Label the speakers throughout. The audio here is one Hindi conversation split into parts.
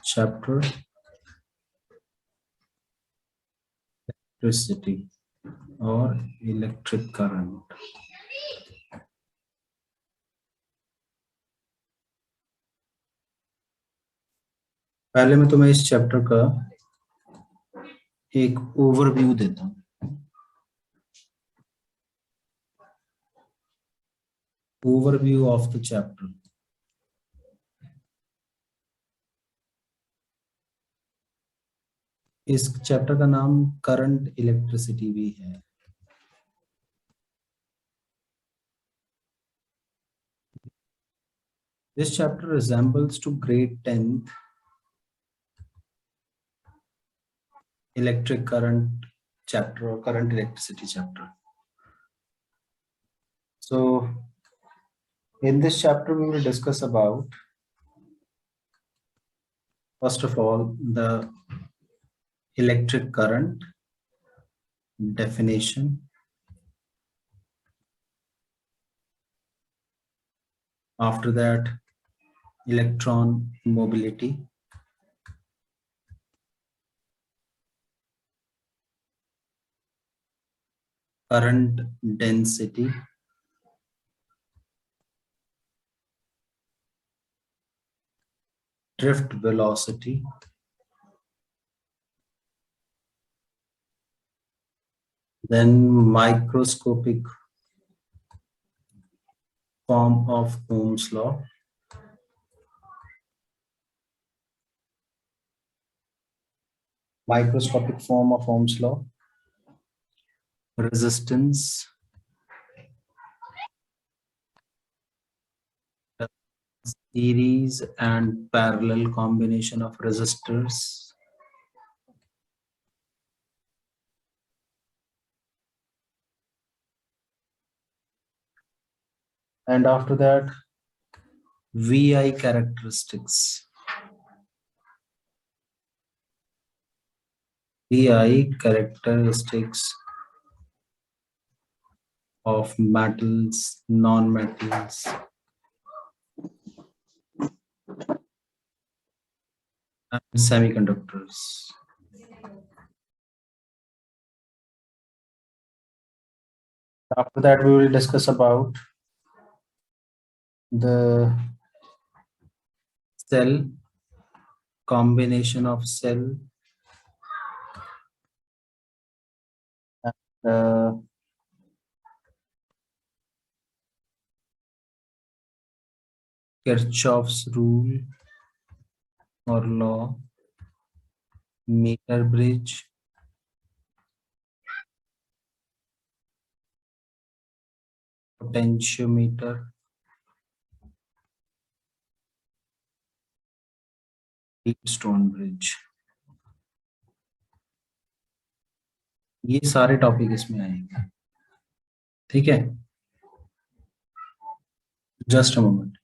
Speaker 1: चैप्टर इलेक्ट्रिसिटी और इलेक्ट्रिक करंट। पहले मैं तुम्हें इस चैप्टर का एक ओवरव्यू देता हूँ। Overview of the chapter. इस चैप्टर का नाम करंट इलेक्ट्रिसिटी भी है। This chapter resembles to grade 10th electric current chapter or current electricity chapter. So in this chapter we will discuss about, first of all, the electric current definition. After that, electron mobility. Current density. Drift velocity. Then microscopic form of Ohm's law. Microscopic form of Ohm's law. Resistance. Series and parallel combination of resistors. And after that, VI characteristics. VI characteristics of metals, non-metals, and semiconductors. After that, we will discuss about the cell, combination of cell, and Kirchhoff's rule or law, meter bridge, potentiometer, Wheatstone bridge. ये सारे टॉपिक इसमें आएंगे, ठीक है? Just a moment.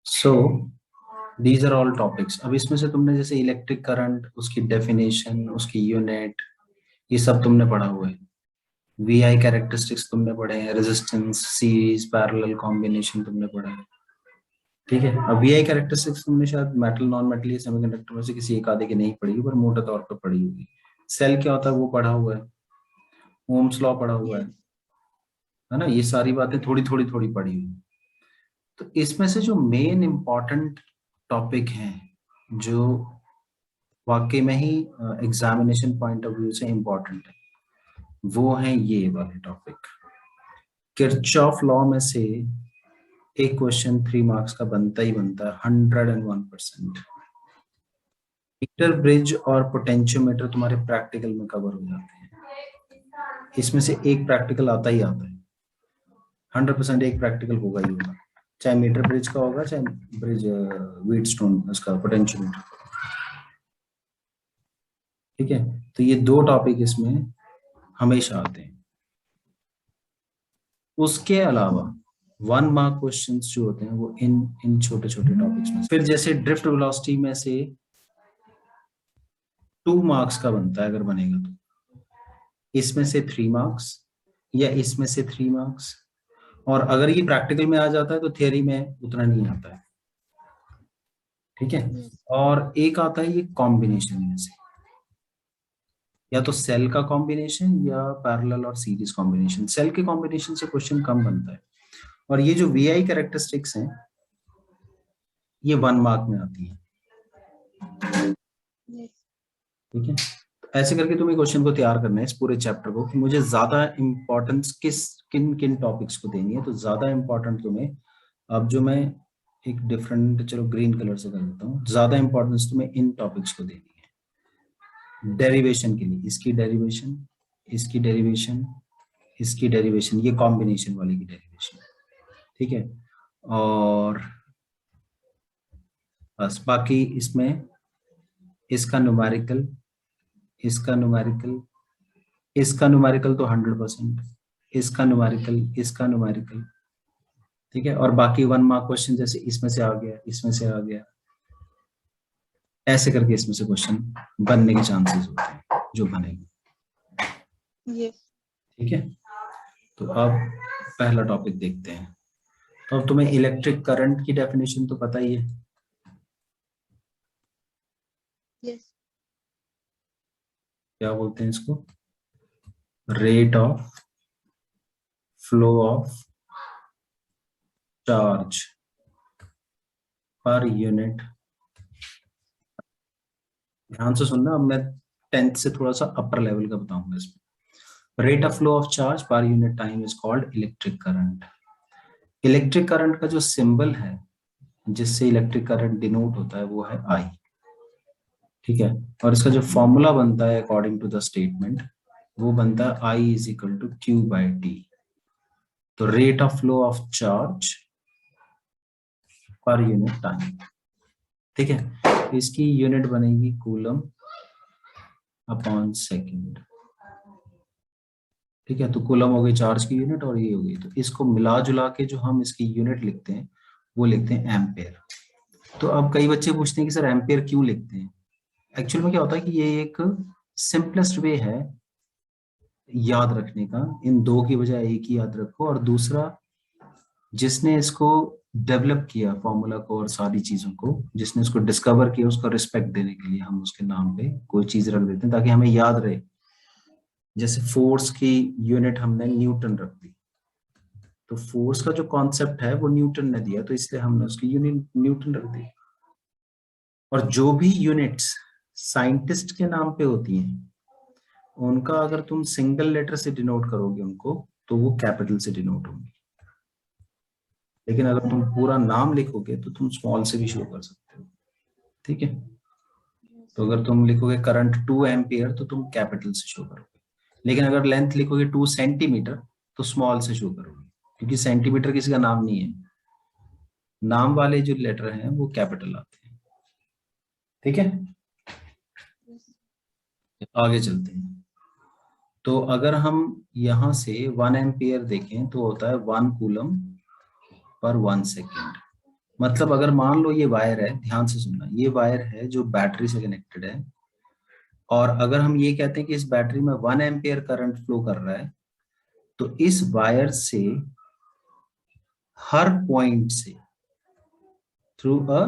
Speaker 1: So these are all topics. अब इसमें से तुमने जैसे इलेक्ट्रिक करंट, उसकी डेफिनेशन, उसकी यूनिट, ये सब तुमने पढ़ा हुआ है। वीआई कैरेक्टरिस्टिक्स तुमने पढ़े हैं, रेजिस्टेंस, सीरीज, पैरेलल कॉम्बिनेशन तुमने पढ़ा है, ठीक है? अब वीआई कैरेक्टरिस्टिक्स तुमने शायद मेटल, नॉन मेटल या सेमीकंडक्टर में से किसी एक आधे की नहीं पढ़ी, पर मोटे तौर पर पढ़ी होगी। सेल क्या होता है वो पढ़ा हुआ है, ओम्स लॉ पढ़ा हुआ है ना? ये सारी बातें थोड़ी थोड़ी थोड़ी पढ़ी हुई। तो इसमें से जो मेन इंपॉर्टेंट टॉपिक हैं, जो वाकई में ही एग्जामिनेशन पॉइंट ऑफ व्यू से इंपॉर्टेंट है, वो है ये वाले टॉपिक। किरचॉफ लॉ में से एक क्वेश्चन 3 मार्क्स का बनता ही बनता है, 101%। मीटर ब्रिज और पोटेंशियोमीटर तुम्हारे प्रैक्टिकल में कवर हो जाते हैं। इसमें से एक प्रैक्टिकल आता ही आता है, 100% एक प्रैक्टिकल होगा ही होगा, चाहे मीटर ब्रिज का होगा, चाहे ब्रिज व्हीटस्टोन उसका पोटेंशियोमीटर, ठीक है? तो ये दो टॉपिक इसमें हमेशा आते हैं। उसके अलावा 1 मार्क क्वेश्चंस जो होते हैं वो इन इन छोटे छोटे टॉपिक्स में, फिर जैसे ड्रिफ्ट वेलोसिटी में से 2 मार्क्स का बनता है, अगर बनेगा तो इसमें से 3 मार्क्स या इसमें से 3 मार्क्स, और अगर ये प्रैक्टिकल में आ जाता है तो थियरी में उतना नहीं आता है। ठीक है। और एक आता है ये कॉम्बिनेशन में से, या तो सेल का कॉम्बिनेशन या पैरेलल और सीरीज कॉम्बिनेशन। सेल के कॉम्बिनेशन से क्वेश्चन कम बनता है, और ये जो वीआई कैरेक्टरिस्टिक्स हैं ये 1 मार्क में आती है। ठीक है। ऐसे करके तुम्हें क्वेश्चन को तैयार करना है इस पूरे चैप्टर को, कि मुझे ज्यादा इंपॉर्टेंस किन किन टॉपिक्स को देनी है। तो ज्यादा इंपॉर्टेंट तुम्हें, अब जो मैं एक डिफरेंट, चलो ग्रीन कलर से कर देता हूँ, ज्यादा इंपॉर्टेंस तुम्हें इन टॉपिक्स को देनी है। डेरिवेशन के लिए इसकी डेरिवेशन, इसकी डेरिवेशन, इसकी डेरिवेशन, ये कॉम्बिनेशन वाली की डेरिवेशन। ठीक है। और बस बाकी इसमें इसका न्यूमेरिकल, इसका न्यूमेरिकल, इसका न्यूमेरिकल तो 100%, इसका न्यूमेरिकल, इसका न्यूमेरिकल। ठीक है। और बाकी 1 मार्क क्वेश्चन जैसे इसमें से आ गया, इसमें से आ गया, ऐसे करके इसमें से क्वेश्चन बनने के चांसेस होते हैं जो बनेंगे। ठीक है। तो अब पहला टॉपिक देखते हैं। तो अब तुम्हें इलेक्ट्रिक करंट की डेफिनेशन तो पता ही है। क्या बोलते हैं इसको? Rate of flow of charge per unit. ध्यान से सुनना, अब मैं 10th से थोड़ा सा अपर लेवल का बताऊंगा इसमें। Rate of flow of charge per unit time is called electric current. Electric current का जो सिंबल है जिससे इलेक्ट्रिक करंट डिनोट होता है वो है आई। ठीक है। और इसका जो फॉर्मूला बनता है अकॉर्डिंग टू द स्टेटमेंट, वो बनता है I is equal to Q by T. तो rate of flow of charge per unit time. ठीक है। इसकी यूनिट बनेगी कूलम अपॉन सेकेंड। ठीक है। तो कूलम हो गई चार्ज की यूनिट और ये हो गई, तो इसको मिला जुला के जो हम इसकी यूनिट लिखते हैं वो लिखते हैं एम्पेयर। तो अब कई बच्चे पूछते हैं कि सर एम्पेयर क्यों लिखते हैं। एक्चुअल में क्या होता है कि ये एक सिंपलेस्ट वे है याद रखने का। इन दो की बजाय एक ही याद रखो, और दूसरा जिसने इसको डेवलप किया फॉर्मूला को और सारी चीजों को, जिसने इसको डिस्कवर किया, उसको रिस्पेक्ट देने के लिए हम उसके नाम पे कोई चीज रख देते हैं ताकि हमें याद रहे। जैसे फोर्स की यूनिट हमने न्यूटन रख दी, तो फोर्स का जो कॉन्सेप्ट है वो न्यूटन ने दिया, तो इसलिए हमने उसकी यूनिट न्यूटन रख दी। और जो भी यूनिट्स साइंटिस्ट के नाम पे होती हैं उनका अगर तुम सिंगल लेटर से डिनोट करोगे उनको, तो वो कैपिटल से डिनोट होंगे। लेकिन अगर तुम पूरा नाम लिखोगे तो तुम स्मॉल से भी शो कर सकते हो। ठीक है। तो अगर तुम लिखोगे करंट 2 एम्पियर तो तुम कैपिटल से शो करोगे, लेकिन अगर लेंथ लिखोगे 2 सेंटीमीटर तो स्मॉल से शो करोगे, क्योंकि सेंटीमीटर किसी का नाम नहीं है। नाम वाले जो लेटर हैं वो कैपिटल आते हैं। ठीक है। आगे चलते हैं। तो अगर हम यहां से 1 एम्पियर देखें तो होता है 1 कूलम पर 1 सेकेंड। मतलब अगर मान लो ये वायर है, ध्यान से सुनना, ये वायर है जो बैटरी से कनेक्टेड है, और अगर हम ये कहते हैं कि इस बैटरी में 1 एम्पियर करंट फ्लो कर रहा है, तो इस वायर से हर पॉइंट से through a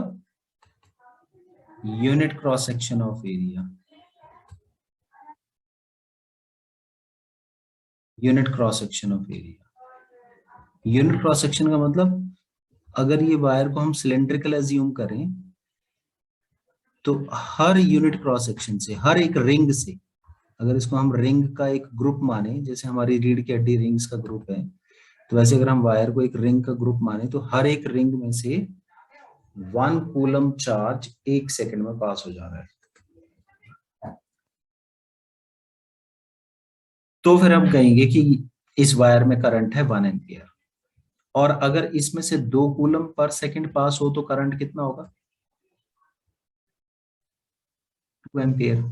Speaker 1: unit cross section of area, unit cross section of area. Unit cross section का मतलब, अगर ये वायर को हम सिलेंड्रिकल एज्यूम करें तो हर यूनिट क्रॉस सेक्शन से, हर एक रिंग से, अगर इसको हम रिंग का एक ग्रुप माने, जैसे हमारी रीढ़ की हड्डी रिंग्स का ग्रुप है, तो वैसे अगर हम वायर को एक रिंग का ग्रुप माने तो हर एक रिंग में से 1 कूलम चार्ज 1 सेकेंड में पास हो जा रहा है। तो फिर हम कहेंगे कि इस वायर में करंट है 1 एम्पियर। और अगर इसमें से 2 कूलम पर सेकेंड पास हो तो करंट कितना होगा? 2 एम्पियर।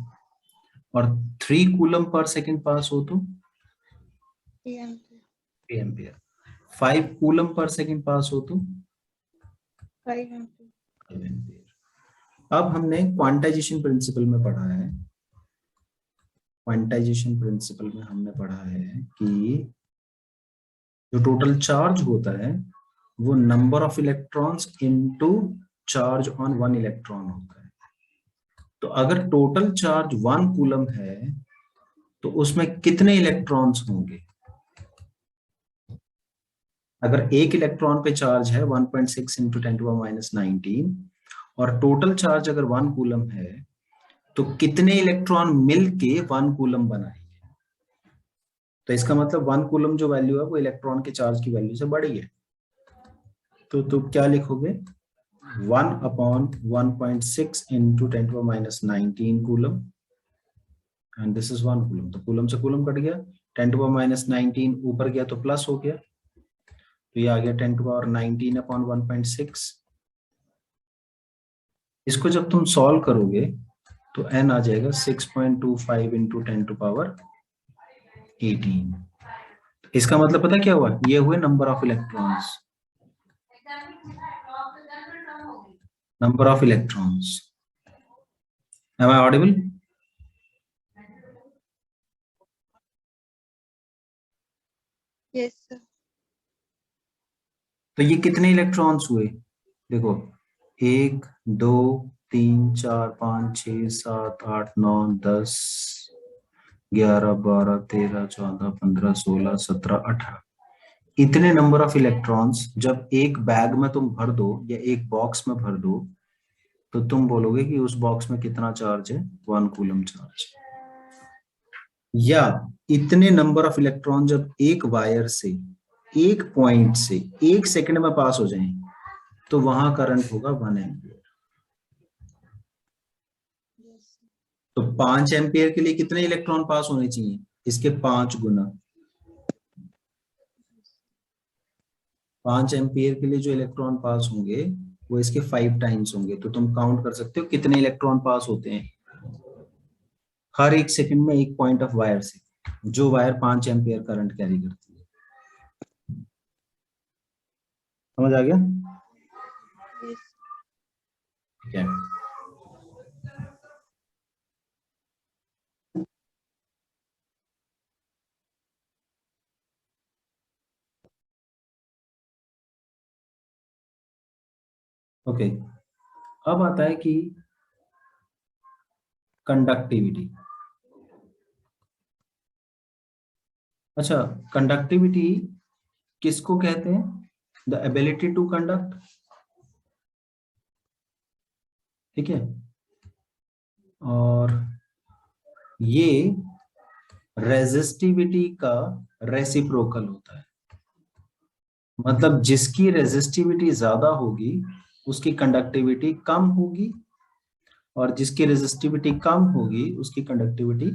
Speaker 1: और 3 कूलम पर सेकेंड पास हो तो 3 एम्पियर। 5 कूलम पर सेकंड पास हो तो
Speaker 2: 5 एम्पियर।
Speaker 1: 5 एम्पियर। अब हमने क्वांटाइजेशन प्रिंसिपल में पढ़ा है, क्वांटाइजेशन प्रिंसिपल में हमने पढ़ा है कि जो टोटल चार्ज होता है वो number of electrons into charge on one electron होता है। तो अगर टोटल चार्ज 1 कूलम है तो उसमें कितने इलेक्ट्रॉन्स होंगे? अगर एक इलेक्ट्रॉन पे चार्ज है 1.6 इंटू 10⁻⁻19 और टोटल चार्ज अगर 1 कूलम है तो कितने इलेक्ट्रॉन मिलके 1 कूलम बनाएंगे? तो इसका मतलब 1 कूलम जो वैल्यू है वो इलेक्ट्रॉन के चार्ज की वैल्यू से बड़ी है। तो क्या लिखोगे? 1/1.6 into 10⁻⁻19 coulomb and this is 1 coulomb. तो कूलम से कूलम कट गया, 10⁻⁻19 ऊपर गया तो प्लस हो गया, तो ये आ गया 10⁻19/1.6। इसको जब तुम सॉल्व करोगे तो n आ जाएगा 6.25 इंटू 10⁻18। इसका मतलब पता क्या हुआ? ये हुए number of electrons, number of electrons. Am I audible?
Speaker 2: Yes sir.
Speaker 1: तो ये कितने इलेक्ट्रॉन्स हुए? देखो 1 2 3 4 5 6 7 8 9 10 11 12 13 14 15 16 17 18। इतने नंबर ऑफ इलेक्ट्रॉन्स जब एक बैग में तुम भर दो या एक बॉक्स में भर दो तो तुम बोलोगे कि उस बॉक्स में कितना चार्ज है? 1 कूलम चार्ज। या इतने नंबर ऑफ इलेक्ट्रॉन जब एक वायर से, एक पॉइंट से 1 सेकंड में पास हो जाएं तो वहां करंट होगा 1 एम्पियर। तो 5 एम्पियर के लिए कितने इलेक्ट्रॉन पास होने चाहिए? इसके 5 गुना। 5 एम्पियर के लिए जो इलेक्ट्रॉन पास होंगे वो इसके 5 टाइम्स होंगे। तो तुम काउंट कर सकते हो कितने इलेक्ट्रॉन पास होते हैं हर 1 सेकंड में एक पॉइंट ऑफ वायर से, जो वायर 5 एम्पियर करंट कैरी करती है। समझ आ गया?
Speaker 2: यस।
Speaker 1: ठीक है। ओके, अब आता है कि कंडक्टिविटी। अच्छा, कंडक्टिविटी किसको कहते हैं? The ability to conduct. ठीक है, और ये रेजिस्टिविटी का रेसिप्रोकल होता है। मतलब जिसकी रेजिस्टिविटी ज्यादा होगी उसकी कंडक्टिविटी कम होगी, और जिसकी रेजिस्टिविटी कम होगी उसकी कंडक्टिविटी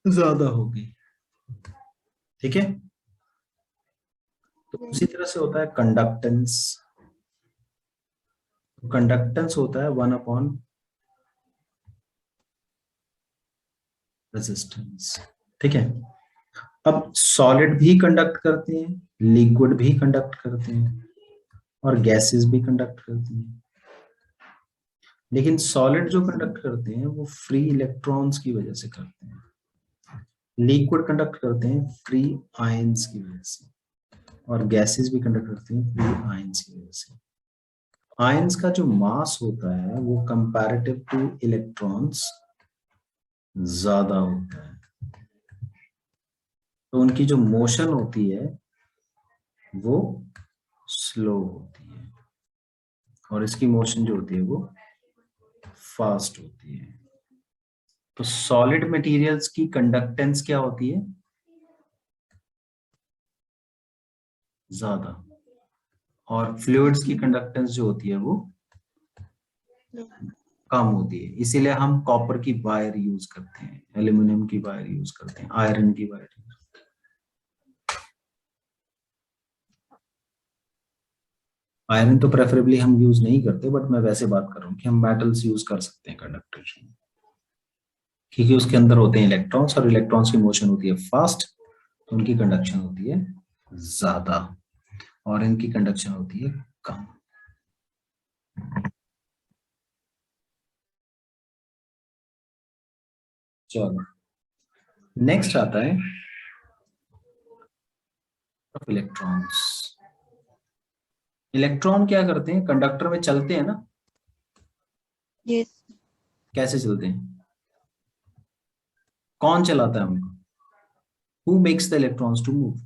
Speaker 1: ज्यादा होगी। ठीक है, तो उसी तरह से होता है कंडक्टेंस। कंडक्टेंस होता है 1 अपॉन रेजिस्टेंस। ठीक है, अब सॉलिड भी कंडक्ट करते हैं, लिक्विड भी कंडक्ट करते हैं, और गैसेस भी कंडक्ट करती हैं। लेकिन सॉलिड जो कंडक्ट करते हैं वो फ्री इलेक्ट्रॉन्स की वजह से करते हैं, लिक्विड कंडक्ट करते हैं फ्री आयंस की वजह से, और गैसेस भी कंडक्ट करते हैं फ्री आयंस की वजह से। आयंस का जो मास होता है वो कंपैरेटिव टू इलेक्ट्रॉन्स ज्यादा होता है, तो उनकी जो मोशन होती है वो स्लो होती है, और इसकी मोशन जो होती है वो फास्ट होती है। तो सॉलिड मटेरियल्स की कंडक्टेंस क्या होती है? ज्यादा, और फ्लूइड्स की कंडक्टेंस जो होती है वो कम होती है। इसीलिए हम कॉपर की वायर यूज करते हैं, एल्यूमिनियम की वायर यूज करते हैं, आयरन की वायर यूज करते हैं। आयरन तो प्रेफरेबली हम यूज नहीं करते, बट मैं वैसे बात कर रहा हूँ कि हम मेटल्स यूज कर सकते हैं कंडक्टेशन में। क्योंकि उसके अंदर होते हैं इलेक्ट्रॉन्स और इलेक्ट्रॉन्स की मोशन होती है फास्ट, तो उनकी कंडक्शन होती है ज्यादा और इनकी कंडक्शन होती है कम। चलो नेक्स्ट आता है इलेक्ट्रॉन्स। इलेक्ट्रॉन क्या करते हैं, कंडक्टर में चलते हैं ना।
Speaker 2: Yes.
Speaker 1: कैसे चलते हैं, कौन चलाता है उनको, who makes the electrons to move.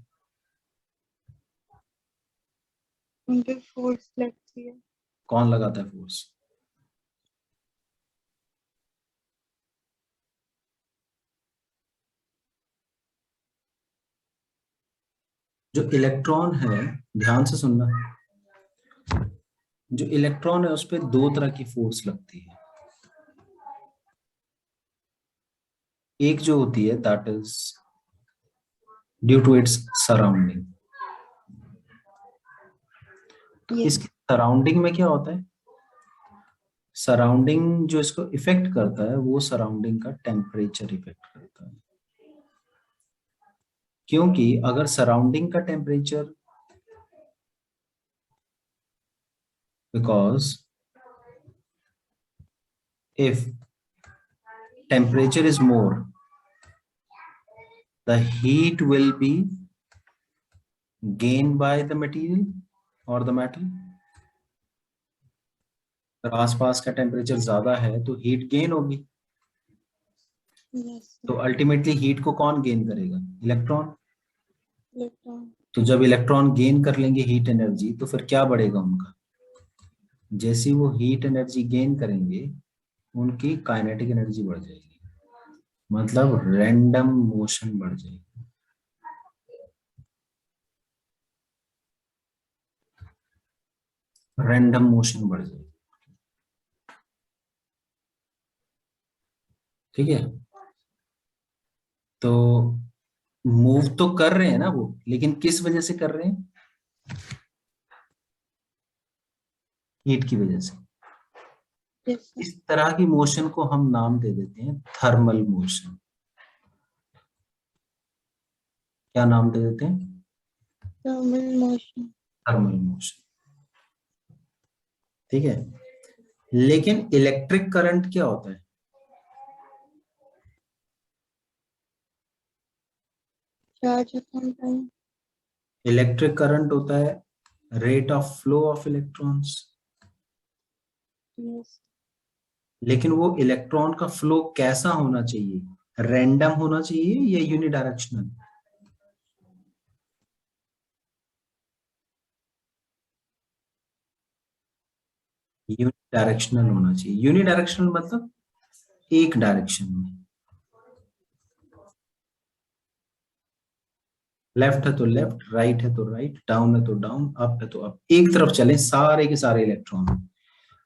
Speaker 2: उनके फोर्स लगती है।
Speaker 1: कौन लगाता है फोर्स, जो इलेक्ट्रॉन है, ध्यान से सुनना, जो इलेक्ट्रॉन है उस पर दो तरह की फोर्स लगती है। एक जो होती है that is due to its surrounding. तो
Speaker 2: Yes.
Speaker 1: इसके सराउंडिंग में क्या होता है, सराउंडिंग जो इसको इफेक्ट करता है वो सराउंडिंग का टेम्परेचर इफेक्ट करता है। क्योंकि अगर सराउंडिंग का temperature, because if temperature is more, the heat will be gained by the material or the metal। अगर आसपास का टेम्परेचर ज्यादा है तो हीट गेन होगी,
Speaker 2: Yes.
Speaker 1: तो अल्टीमेटली हीट को कौन गेन करेगा, इलेक्ट्रॉन।
Speaker 2: Electron.
Speaker 1: तो जब इलेक्ट्रॉन गेन कर लेंगे हीट एनर्जी तो फिर क्या बढ़ेगा उनका, जैसे वो हीट एनर्जी गेन करेंगे उनकी काइनेटिक एनर्जी बढ़ जाएगी, मतलब रैंडम मोशन बढ़ जाएगी। रैंडम मोशन बढ़ जाएगी, ठीक है। तो मूव तो कर रहे हैं ना वो, लेकिन किस वजह से कर रहे हैं, हीट की वजह से।
Speaker 2: Yes.
Speaker 1: इस तरह की मोशन को हम नाम दे देते हैं थर्मल मोशन। क्या नाम दे देते हैं,
Speaker 2: Thermal motion.
Speaker 1: थर्मल मोशन, ठीक है। लेकिन इलेक्ट्रिक करंट क्या होता है,
Speaker 2: Charge upon time.
Speaker 1: Electric current होता है rate of flow of electrons.
Speaker 2: Yes.
Speaker 1: लेकिन वो इलेक्ट्रॉन का फ्लो कैसा होना चाहिए, रैंडम होना चाहिए या यूनिडायरेक्शनल। यूनिडायरेक्शनल होना चाहिए। यूनिडायरेक्शनल मतलब एक डायरेक्शन में, लेफ्ट है तो लेफ्ट, राइट है तो राइट, डाउन है तो डाउन, अप है तो अप, एक तरफ चले सारे के सारे इलेक्ट्रॉन।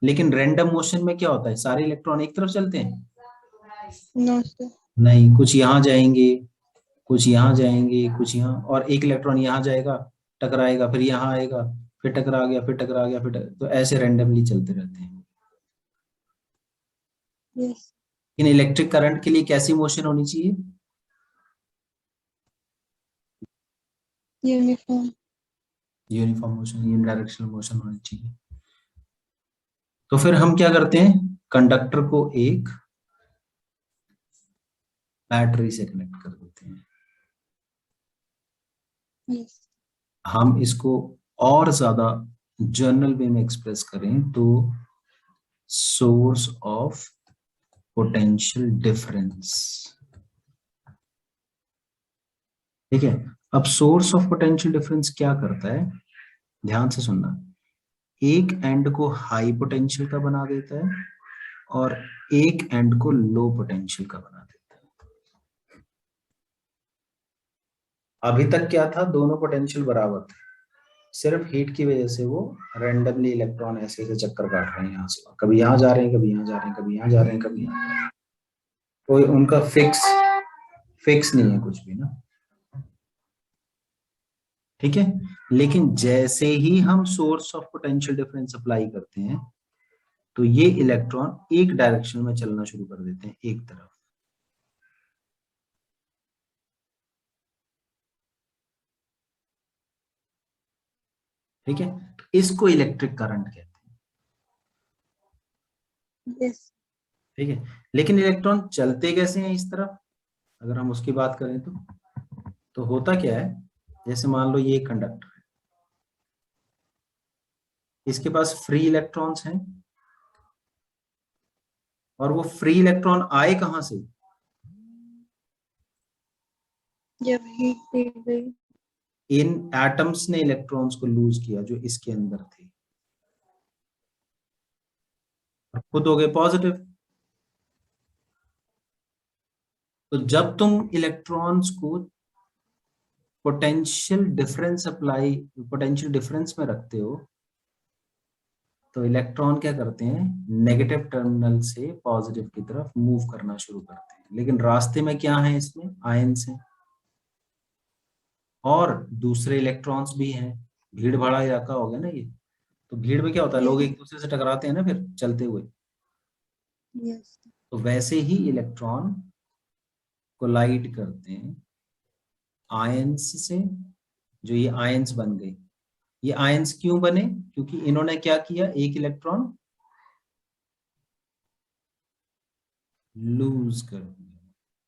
Speaker 1: लेकिन रैंडम मोशन में क्या होता है, सारे इलेक्ट्रॉन एक तरफ चलते हैं,
Speaker 2: No, sir.
Speaker 1: नहीं, कुछ यहाँ जाएंगे, कुछ यहाँ जाएंगे, कुछ यहाँ, और एक इलेक्ट्रॉन यहाँ जाएगा, टकराएगा, फिर यहाँ आएगा, फिर टकरा गया, फिर टकरा गया, तो ऐसे रैंडमली चलते रहते हैं।
Speaker 2: Yes.
Speaker 1: इन इलेक्ट्रिक करंट के लिए कैसी मोशन होनी चाहिए,
Speaker 2: Uniform.
Speaker 1: Uniform motion, unidirectional motion होनी चाहिए। तो फिर हम क्या करते हैं, कंडक्टर को एक बैटरी से कनेक्ट कर देते हैं।
Speaker 2: Yes.
Speaker 1: हम इसको और ज्यादा जनरल वे में एक्सप्रेस करें तो सोर्स ऑफ पोटेंशियल डिफरेंस, ठीक है। अब सोर्स ऑफ पोटेंशियल डिफरेंस क्या करता है, ध्यान से सुनना, एक एंड को हाई पोटेंशियल का बना देता है और एक एंड को लो पोटेंशियल का बना देता है। अभी तक क्या था, दोनों पोटेंशियल बराबर थे, सिर्फ हीट की वजह से वो रैंडमली इलेक्ट्रॉन ऐसे ऐसे चक्कर काट रहे हैं, यहाँ से कभी यहाँ जा रहे हैं, कभी यहाँ जा रहे हैं, कभी यहाँ जा रहे हैं, कभी यहाँ जा रहे हैं। कोई उनका फिक्स नहीं है कुछ भी ना, ठीक है। लेकिन जैसे ही हम source of potential difference apply करते हैं तो ये इलेक्ट्रॉन एक डायरेक्शन में चलना शुरू कर देते हैं, एक तरफ। ठीक है, तो इसको इलेक्ट्रिक करंट कहते हैं।
Speaker 2: yes,
Speaker 1: ठीक है, लेकिन इलेक्ट्रॉन चलते कैसे हैं इस तरफ, अगर हम उसकी बात करें तो होता क्या है, जैसे मान लो ये कंडक्टर है, इसके पास फ्री इलेक्ट्रॉन्स हैं, और वो फ्री इलेक्ट्रॉन आए कहां से,
Speaker 2: जब हीट दी गई,
Speaker 1: इन एटम्स ने इलेक्ट्रॉन्स को लूज किया जो इसके अंदर थे, और खुद हो गए पॉजिटिव। तो जब तुम इलेक्ट्रॉन्स को पोटेंशियल डिफरेंस में रखते हो, तो इलेक्ट्रॉन क्या करते हैं, नेगेटिव टर्मिनल से पॉजिटिव की तरफ मूव करना शुरू करते हैं, लेकिन रास्ते में क्या है, इसमें आयन्स हैं और दूसरे इलेक्ट्रॉन्स भी हैं। भीड़ भाड़ा इलाका हो गया ना ये, तो भीड़ में क्या होता है, लोग
Speaker 2: yes,
Speaker 1: एक दूसरे से टकराते हैं ना फिर चलते हुए,
Speaker 2: yes,
Speaker 1: तो वैसे ही इलेक्ट्रॉन कोलाइड करते हैं आयंस से, जो ये आयंस बन गए। ये आयंस क्यों बने, क्योंकि इन्होंने क्या किया, एक इलेक्ट्रॉन लूज कर दिया।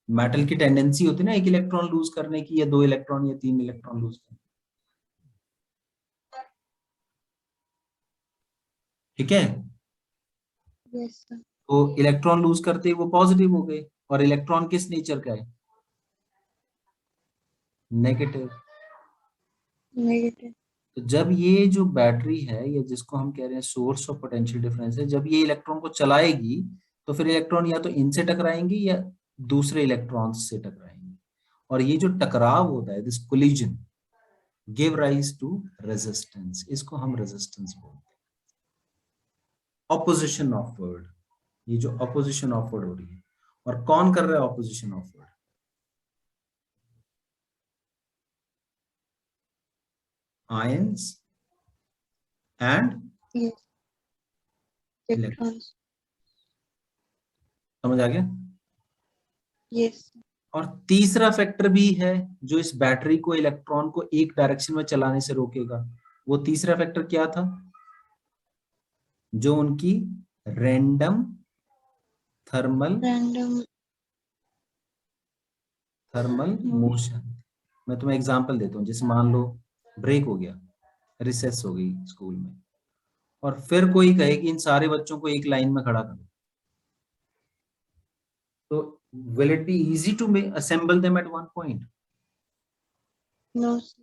Speaker 1: मेटल की टेंडेंसी होती है ना एक इलेक्ट्रॉन लूज करने की, या 2 इलेक्ट्रॉन या 3 इलेक्ट्रॉन लूज करने, ठीक है।
Speaker 2: yes, sir,
Speaker 1: तो इलेक्ट्रॉन लूज करते ही वो पॉजिटिव हो गए, और इलेक्ट्रॉन किस नेचर का है, नेगेटिव।
Speaker 2: negative,
Speaker 1: तो जब ये जो बैटरी है, या जिसको हम कह रहे हैं सोर्स ऑफ पोटेंशियल डिफरेंस है, जब ये इलेक्ट्रॉन को चलाएगी, तो फिर इलेक्ट्रॉन या तो इनसे टकराएंगे या दूसरे इलेक्ट्रॉन्स से टकराएंगे, और ये जो टकराव होता है, this collision give rise to resistance, इसको हम रेजिस्टेंस बोलते हैं। ऑपोजिशन ऑफ वर्ड, ये जो ऑपोजिशन ऑफ वर्ड हो रही है, और कौन कर रहा है opposition of word, ions and
Speaker 2: yes,
Speaker 1: electron.
Speaker 2: electrons,
Speaker 1: समझ आ गया।
Speaker 2: yes,
Speaker 1: और तीसरा फैक्टर भी है जो इस बैटरी को, इलेक्ट्रॉन को एक डायरेक्शन में चलाने से रोकेगा। वो तीसरा फैक्टर क्या था, जो उनकी random thermal
Speaker 2: random,
Speaker 1: thermal motion. मैं तुम्हें एग्जांपल देता हूँ, जैसे मान लो ब्रेक हो गया, रिसेस हो गई स्कूल में, और फिर कोई कहे कि इन सारे बच्चों को एक लाइन में खड़ा करो, तो will it be easy to assemble them at one point,
Speaker 2: no, sir,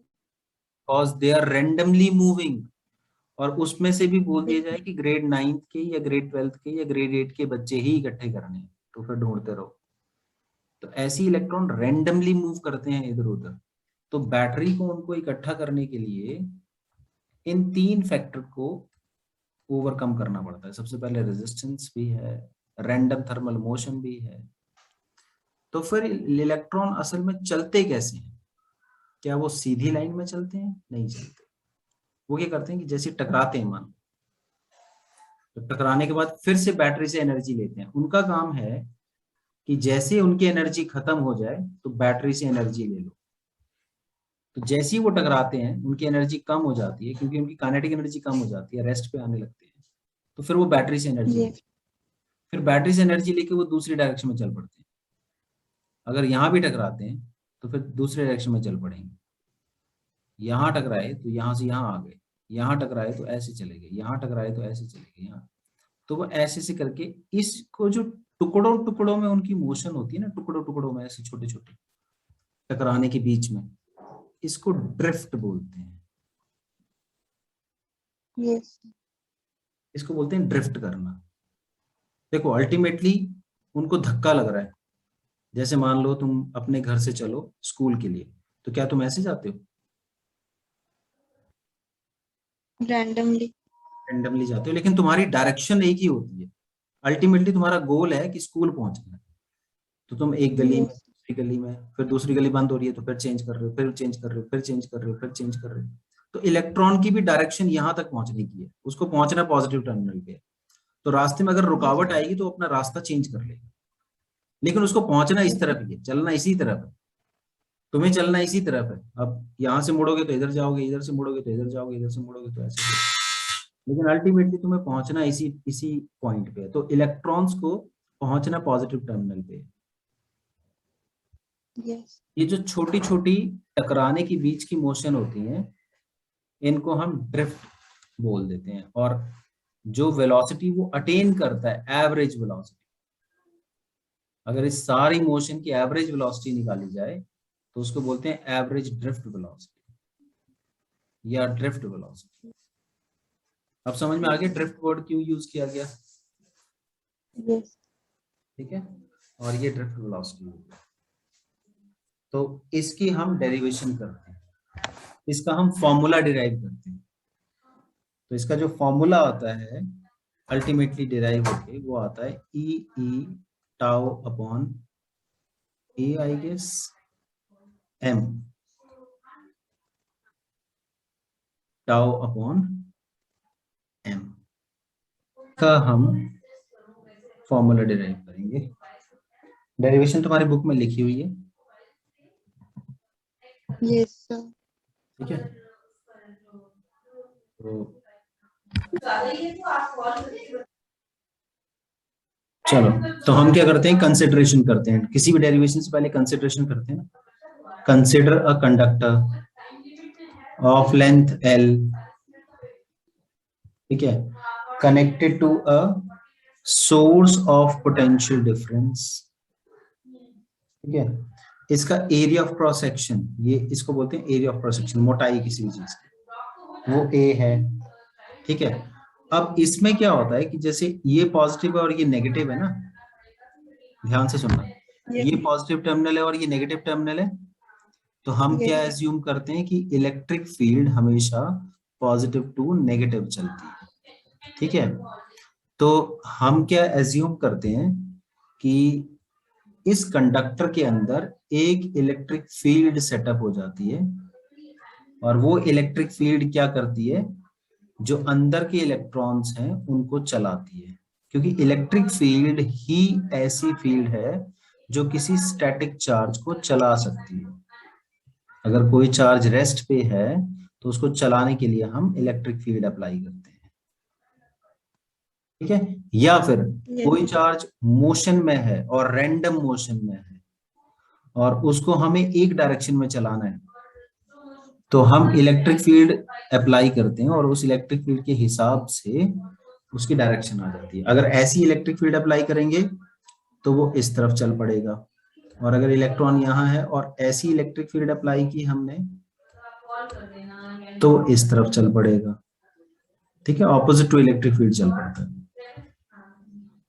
Speaker 1: because they are randomly moving। और उसमें से भी बोल दिया जाए कि ग्रेड 9th के या ग्रेड 12th के या ग्रेड 8 के बच्चे ही इकट्ठे करने हैं, तो फिर ढूंढते रहो। तो ऐसे इलेक्ट्रॉन रैंडमली मूव करते हैं इधर उधर, तो बैटरी को उनको इकट्ठा करने के लिए इन 3 फैक्टर को ओवरकम करना पड़ता है। सबसे पहले रेजिस्टेंस भी है, रैंडम थर्मल मोशन भी है। तो फिर इलेक्ट्रॉन असल में चलते कैसे हैं, क्या वो सीधी लाइन में चलते हैं, नहीं चलते। वो क्या करते हैं कि जैसे टकराते हैं, मान, तो टकराने के बाद फिर से बैटरी से एनर्जी लेते हैं। उनका काम है कि जैसे उनकी एनर्जी खत्म हो जाए तो बैटरी से एनर्जी ले लो। तो जैसे ही वो टकराते हैं उनकी एनर्जी कम हो जाती है, क्योंकि उनकी काइनेटिक एनर्जी कम हो जाती है, रेस्ट पे आने लगते हैं, तो फिर वो बैटरी से एनर्जी लेते
Speaker 2: yes,
Speaker 1: हैं। फिर बैटरी से एनर्जी लेके वो दूसरी डायरेक्शन में चल पड़ते हैं। अगर यहाँ भी टकराते हैं तो फिर दूसरे डायरेक्शन में चल पड़ेंगे। यहाँ टकराए तो यहाँ से यहाँ आ गए, यहाँ टकराए तो ऐसे चले गए, यहाँ टकराए तो ऐसे चले गए, यहाँ। तो वो ऐसे से करके इसको, जो टुकड़ों टुकड़ों में उनकी मोशन होती है ना, टुकड़ों टुकड़ों में ऐसे छोटे छोटे टकराने के बीच में, इसको ड्रिफ्ट बोलते हैं।
Speaker 2: yes,
Speaker 1: इसको बोलते हैं ड्रिफ्ट करना। देखो अल्टीमेटली उनको धक्का लग रहा है। जैसे मान लो तुम अपने घर से चलो स्कूल के लिए, तो क्या तुम ऐसे जाते हो,
Speaker 2: randomly,
Speaker 1: रैंडमली जाते हो, लेकिन तुम्हारी डायरेक्शन एक ही होती है। अल्टीमेटली तुम्हारा गोल है कि स्कूल पहुंचना है। तो तुम एक गली में,
Speaker 2: yes,
Speaker 1: दूसरी गली में, फिर दूसरी गली बंद हो रही है तो फिर चेंज कर रहे हो, फिर चेंज कर रहे हो, फिर चेंज कर रहे हो, फिर चेंज कर रहे हो। तो इलेक्ट्रॉन की भी डायरेक्शन यहाँ तक पहुंचने की है, उसको पहुंचना पॉजिटिव टर्मिनल पे है। तो रास्ते में अगर रुकावट आएगी तो अपना रास्ता चेंज कर लेगा, लेकिन उसको पहुंचना इस तरफ ही है, चलना इसी तरफ है। तुम्हें चलना इसी तरफ है। अब यहाँ से मुड़ोगे तो इधर जाओगे, इधर से मुड़ोगे तो इधर जाओगे, इधर से मुड़ोगे तो ऐसे जाओगे। लेकिन अल्टीमेटली तुम्हें पहुंचना इसी इसी पॉइंट पे है। तो इलेक्ट्रॉन्स को पहुंचना पॉजिटिव टर्मिनल पे है।
Speaker 2: yes,
Speaker 1: ये जो छोटी छोटी टकराने के बीच की मोशन होती है, इनको हम ड्रिफ्ट बोल देते हैं। और जो वेलोसिटी वो अटेन करता है, एवरेज वेलोसिटी, अगर इस सारी मोशन की एवरेज वेलोसिटी निकाली जाए तो उसको बोलते हैं एवरेज ड्रिफ्ट वेलोसिटी या ड्रिफ्ट वेलोसिटी। अब समझ में आ गया ड्रिफ्ट वर्ड क्यों यूज किया गया?
Speaker 2: yes,
Speaker 1: ठीक है, और ये ड्रिफ्ट वेलोसिटी होगी। तो इसकी हम डेरिवेशन करते हैं, इसका हम फॉर्मूला डिराइव करते हैं। तो इसका जो फॉर्मूला आता है अल्टीमेटली डिराइव होके वो आता है E tau upon A, I guess M, tau upon M का हम फॉर्मूला डिराइव करेंगे। डेरिवेशन तुम्हारी बुक में लिखी हुई है,
Speaker 2: yes, sir.
Speaker 1: ठीक है। तो चलो, तो हम क्या करते हैं, कंसिडरेशन करते हैं। किसी भी डेरिवेशन से पहले कंसिडरेशन करते हैं ना। Consider a conductor of length L, ठीक है, connected to a source of potential difference, ठीक है। इसका एरिया ऑफ क्रॉस सेक्शन, ये इसको बोलते हैं एरिया ऑफ क्रॉस सेक्शन, मोटाई किसी भी चीज की, वो A है, ठीक है। अब इसमें क्या होता है कि जैसे ये पॉजिटिव है और ये नेगेटिव है ना, ध्यान से सुनना,
Speaker 2: Yes,
Speaker 1: ये पॉजिटिव टर्मिनल है और ये नेगेटिव टर्मिनल है। तो हम क्या
Speaker 2: yes,
Speaker 1: एज्यूम करते हैं कि इलेक्ट्रिक फील्ड हमेशा पॉजिटिव टू नेगेटिव चलती है, ठीक है। तो हम क्या एज्यूम करते हैं कि इस कंडक्टर के अंदर एक इलेक्ट्रिक फील्ड सेटअप हो जाती है, और वो इलेक्ट्रिक फील्ड क्या करती है, जो अंदर के इलेक्ट्रॉन्स हैं उनको चलाती है। क्योंकि इलेक्ट्रिक फील्ड ही ऐसी फील्ड है जो किसी स्टैटिक चार्ज को चला सकती है। अगर कोई चार्ज रेस्ट पे है तो उसको चलाने के लिए हम इलेक्ट्रिक फील्ड अप्लाई करते हैं, ठीक है। या फिर
Speaker 2: yes,
Speaker 1: कोई चार्ज मोशन में है और रैंडम मोशन में है और उसको हमें एक डायरेक्शन में चलाना है, तो हम इलेक्ट्रिक फील्ड अप्लाई करते हैं और उस इलेक्ट्रिक फील्ड के हिसाब से उसकी डायरेक्शन आ जाती है। अगर ऐसी इलेक्ट्रिक फील्ड अप्लाई करेंगे तो वो इस तरफ चल पड़ेगा, और अगर इलेक्ट्रॉन यहाँ है और ऐसी इलेक्ट्रिक फील्ड अप्लाई की हमने तो इस तरफ चल पड़ेगा, ठीक है, ऑपोजिट टू इलेक्ट्रिक फील्ड चल पड़ता है।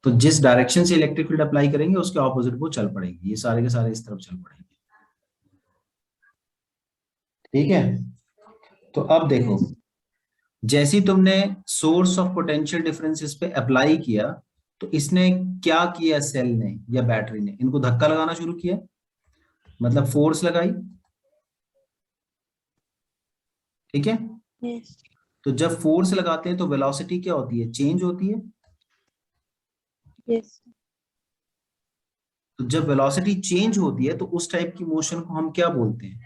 Speaker 1: तो जिस डायरेक्शन से इलेक्ट्रिक फील्ड अप्लाई करेंगे उसके ऑपोजिट वो चल पड़ेगी, ये सारे के सारे इस तरफ चल पड़ेंगे, ठीक है। तो अब देखो,
Speaker 2: yes,
Speaker 1: जैसी तुमने सोर्स ऑफ पोटेंशियल डिफरेंसेस पे अप्लाई किया तो इसने क्या किया, सेल ने या बैटरी ने इनको धक्का लगाना शुरू किया, मतलब फोर्स लगाई, ठीक है।
Speaker 2: yes,
Speaker 1: तो जब फोर्स लगाते हैं तो वेलोसिटी क्या होती है, चेंज होती है।
Speaker 2: yes,
Speaker 1: तो जब वेलोसिटी चेंज होती है तो उस टाइप की मोशन को हम क्या बोलते हैं,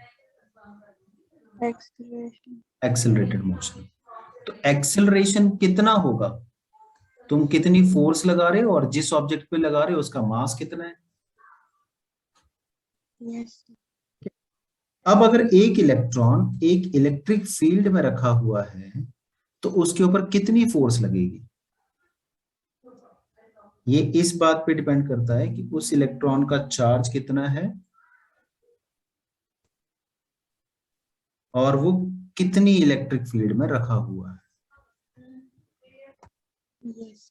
Speaker 2: acceleration,
Speaker 1: एक्सेलरेटेड मोशन। तो एक्सेलरेशन कितना होगा, तुम कितनी फोर्स लगा रहे हो और जिस ऑब्जेक्ट पे लगा रहे हो उसका मास कितना है।
Speaker 2: yes,
Speaker 1: अब अगर एक इलेक्ट्रॉन एक इलेक्ट्रिक फील्ड में रखा हुआ है तो उसके ऊपर कितनी फोर्स लगेगी, ये इस बात पे डिपेंड करता है कि उस इलेक्ट्रॉन का चार्ज कितना है और वो कितनी इलेक्ट्रिक फील्ड में रखा हुआ है।
Speaker 2: yes,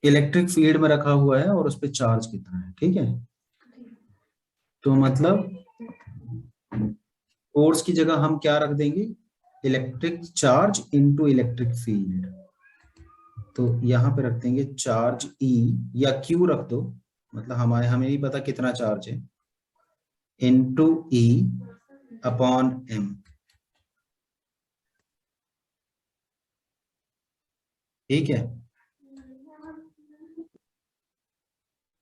Speaker 1: इलेक्ट्रिक फील्ड में रखा हुआ है और उस पर चार्ज कितना है, ठीक है। तो मतलब फोर्स की जगह हम क्या रख देंगे, electric charge into electric field. तो यहाँ पे रख देंगे चार्ज E या Q रख दो, मतलब हमें नहीं पता कितना चार्ज है, इनटू E अपॉन m। ठीक है,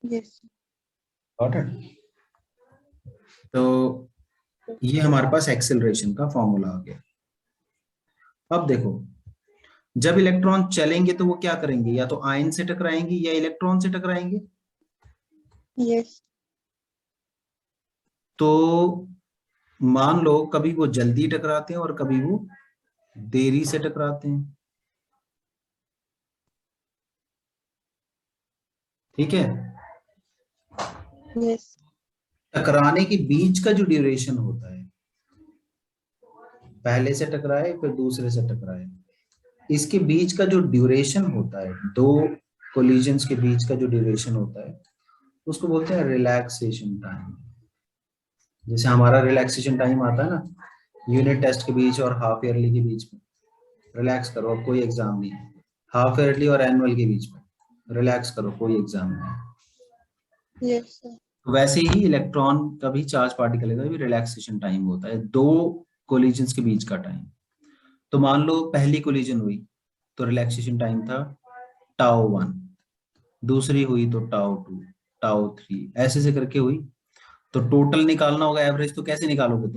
Speaker 2: Yes.
Speaker 1: Got it. तो ये हमारे पास एक्सेलरेशन का फॉर्मूला आ गया। अब देखो, जब इलेक्ट्रॉन चलेंगे तो वो क्या करेंगे, या तो आयन से टकराएंगे या इलेक्ट्रॉन से टकराएंगे।
Speaker 2: Yes.
Speaker 1: तो मान लो कभी वो जल्दी टकराते हैं और कभी वो देरी से टकराते हैं। ठीक है,
Speaker 2: Yes.
Speaker 1: टकराने के बीच का जो ड्यूरेशन होता है, पहले से टकराए फिर दूसरे से टकराए, इसके बीच का जो ड्यूरेशन होता है, दो कोलिजन्स के बीच का जो ड्यूरेशन होता है, उसको बोलते हैं रिलैक्सेशन टाइम। जैसे हमारा रिलैक्सेशन टाइम आता है ना यूनिट टेस्ट के बीच और हाफ ईयरली के बीच में, रिलैक्स करो अब कोई एग्जाम नहीं है। हाफ ईयरली और एनुअल के बीच में रिलैक्स करो कोई एग्जाम नहीं है।
Speaker 2: Yes, sir.
Speaker 1: तो वैसे ही इलेक्ट्रॉन का भी, चार्ज पार्टिकल का भी रिलैक्सेशन टाइम होता है, दो कोलिजन्स के बीच का टाइम। तो मान लो पहली कोलिजन हुई तो रिलैक्सेशन टाइम था टाउ 1, दूसरी हुई तो टाउ 2, टाउ 3, ऐसे से करके हुई। तो टोटल निकालना होगा एवरेज, तो कैसे निकालोगे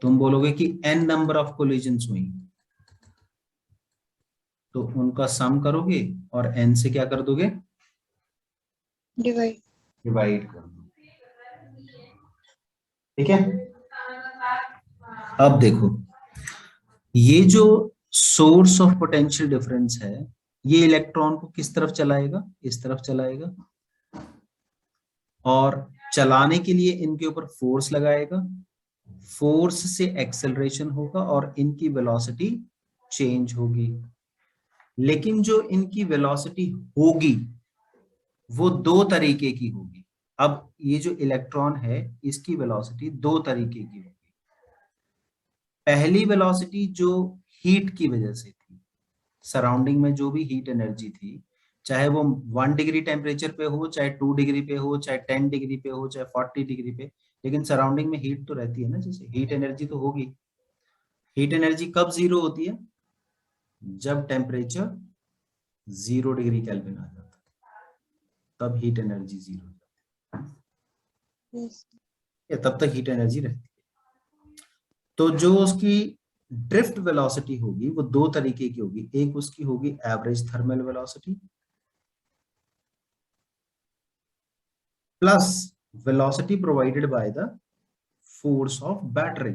Speaker 1: तुम बोलोगे कि n नंबर ऑफ कोलिजन्स हुई, तो उनका सम करोगे और n से क्या कर दोगे,
Speaker 2: Divide.
Speaker 1: डिवाइड कर दो। ठीक है, अब देखो ये जो सोर्स ऑफ पोटेंशियल डिफरेंस है, ये इलेक्ट्रॉन को किस तरफ चलाएगा, इस तरफ चलाएगा, और चलाने के लिए इनके ऊपर फोर्स लगाएगा, फोर्स से एक्सेलरेशन होगा और इनकी वेलोसिटी चेंज होगी। लेकिन जो इनकी वेलोसिटी होगी वो दो तरीके की होगी। अब ये जो इलेक्ट्रॉन है इसकी वेलोसिटी दो तरीके की होगी। पहली वेलोसिटी जो हीट की वजह से थी, सराउंडिंग में जो भी हीट एनर्जी थी, चाहे वो 1 डिग्री टेम्परेचर पे हो, चाहे 2 डिग्री पे हो, चाहे 10 डिग्री पे हो, चाहे 40 डिग्री पे, लेकिन सराउंडिंग में हीट तो रहती है ना, जैसे हीट एनर्जी तो होगी। हीट एनर्जी कब जीरो होती है, जब टेम्परेचर 0 डिग्री केल्विन आ जाता है, तब हीट एनर्जी जीरो हो
Speaker 2: Yes.
Speaker 1: जाती है, तब तक हीट एनर्जी रहती है। तो जो उसकी ड्रिफ्ट वेलोसिटी होगी वो दो तरीके की होगी, एक उसकी होगी average thermal velocity plus velocity provided by the force of battery.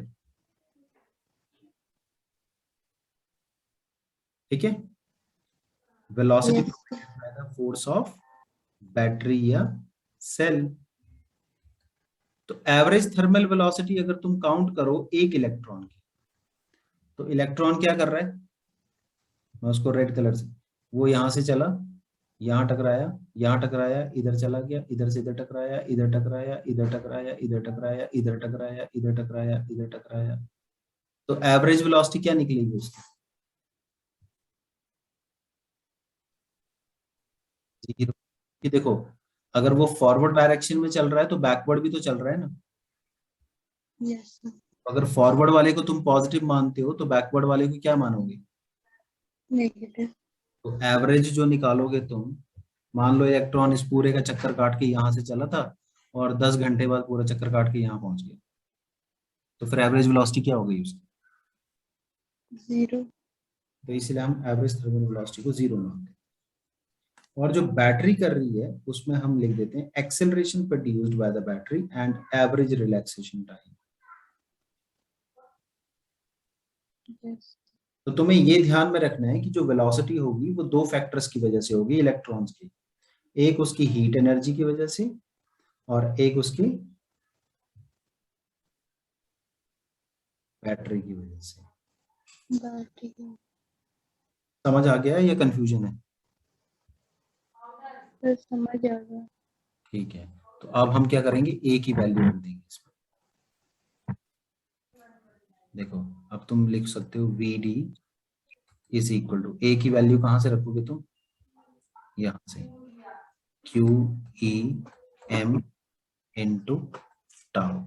Speaker 1: ठीक है, velocity
Speaker 2: Yes.
Speaker 1: Provided by the force of battery या सेल। तो एवरेज थर्मल वेलोसिटी अगर तुम काउंट करो एक इलेक्ट्रॉन की, तो इलेक्ट्रॉन क्या कर रहा है, मैं उसको रेड कलर से, वो यहां से चला, यहाँ टकराया, यहाँ टकराया, इधर चला गया, इधर से इधर टकराया, इधर टकराया, इधर टकराया, इधर टकराया, इधर टकराया, इधर टकराया, इधर टकराया। तो एवरेज वेलोसिटी क्या निकलेगी उसकी, जीरो। कि देखो अगर वो फॉरवर्ड डायरेक्शन में चल रहा है तो बैकवर्ड भी तो चल रहा है ना।
Speaker 2: Yes, sir.
Speaker 1: अगर फॉरवर्ड वाले को तुम पॉजिटिव मानते हो तो बैकवर्ड वाले को क्या मानोगे।
Speaker 2: Negative.
Speaker 1: तो एवरेज जो निकालोगे तुम, मान लो इलेक्ट्रॉन इस पूरे का चक्कर काट के यहाँ से चला था और 10 घंटे बाद पूरा चक्कर काट के यहाँ पहुंच गया, तो फिर एवरेज वेलोसिटी क्या हो गई उसकी।
Speaker 2: 0.
Speaker 1: तो इसलिए हम एवरेज थर्मल वेलोसिटी को जीरो मानते हैं। और जो बैटरी कर रही है उसमें हम लिख देते हैं acceleration produced by the battery and average relaxation time.
Speaker 2: Yes.
Speaker 1: तो तुम्हें ये ध्यान में रखना है कि जो वेलोसिटी होगी वो दो फैक्टर्स की वजह से होगी इलेक्ट्रॉन्स की, एक उसकी हीट एनर्जी की वजह से और एक उसकी बैटरी की वजह से।
Speaker 2: Battery.
Speaker 1: समझ आ गया या कंफ्यूजन है।
Speaker 2: सर समझ आ गया।
Speaker 1: ठीक है, तो अब हम क्या करेंगे, ए की वैल्यू रख देंगे इसमें। देखो अब तुम लिख सकते हो V D is equal to, A की वैल्यू कहां से रखोगे तुम, यहां से, Q E M into tau.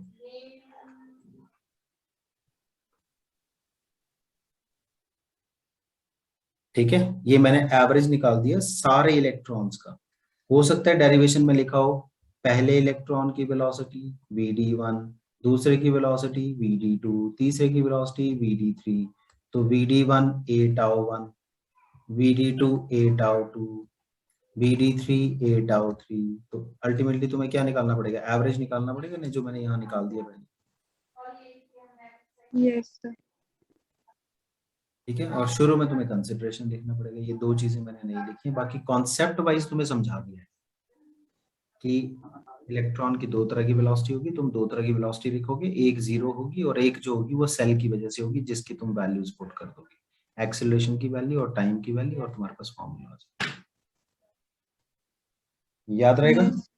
Speaker 1: ठीक है, ये मैंने एवरेज निकाल दिया सारे इलेक्ट्रॉन्स का। हो सकता है डेरिवेशन में लिखा हो पहले इलेक्ट्रॉन की वेलोसिटी Vd1, दूसरे की वेलोसिटी Vd2, तीसरे की वेलोसिटी Vd3। तो Vd1 a tau 1, Vd2 a tau 2, Vd3 a tau 3। तो अल्टीमेटली तुम्हें क्या निकालना पड़ेगा, एवरेज निकालना पड़ेगा, नहीं जो मैंने यहाँ निकाल दिया पहले।
Speaker 2: Yes sir.
Speaker 1: ठीक है, और शुरू में तुम्हें कंसिडरेशन लिखना पड़ेगा। ये दो चीजें मैंने नहीं लिखी हैं, बाकी कॉन्सेप्ट वाइज तुम्हें समझा दिया है कि इलेक्ट्रॉन की दो तरह की वेलोसिटी होगी, तुम दो तरह की वेलोसिटी लिखोगे, एक जीरो होगी और एक जो होगी वो सेल की वजह से होगी जिसकी तुम वैल्यूज पुट कर दोगे, एक्सेलरेशन की वैल्यू और टाइम की वैल्यू, और तुम्हारे पास फॉर्मूला याद रहेगा।
Speaker 2: यस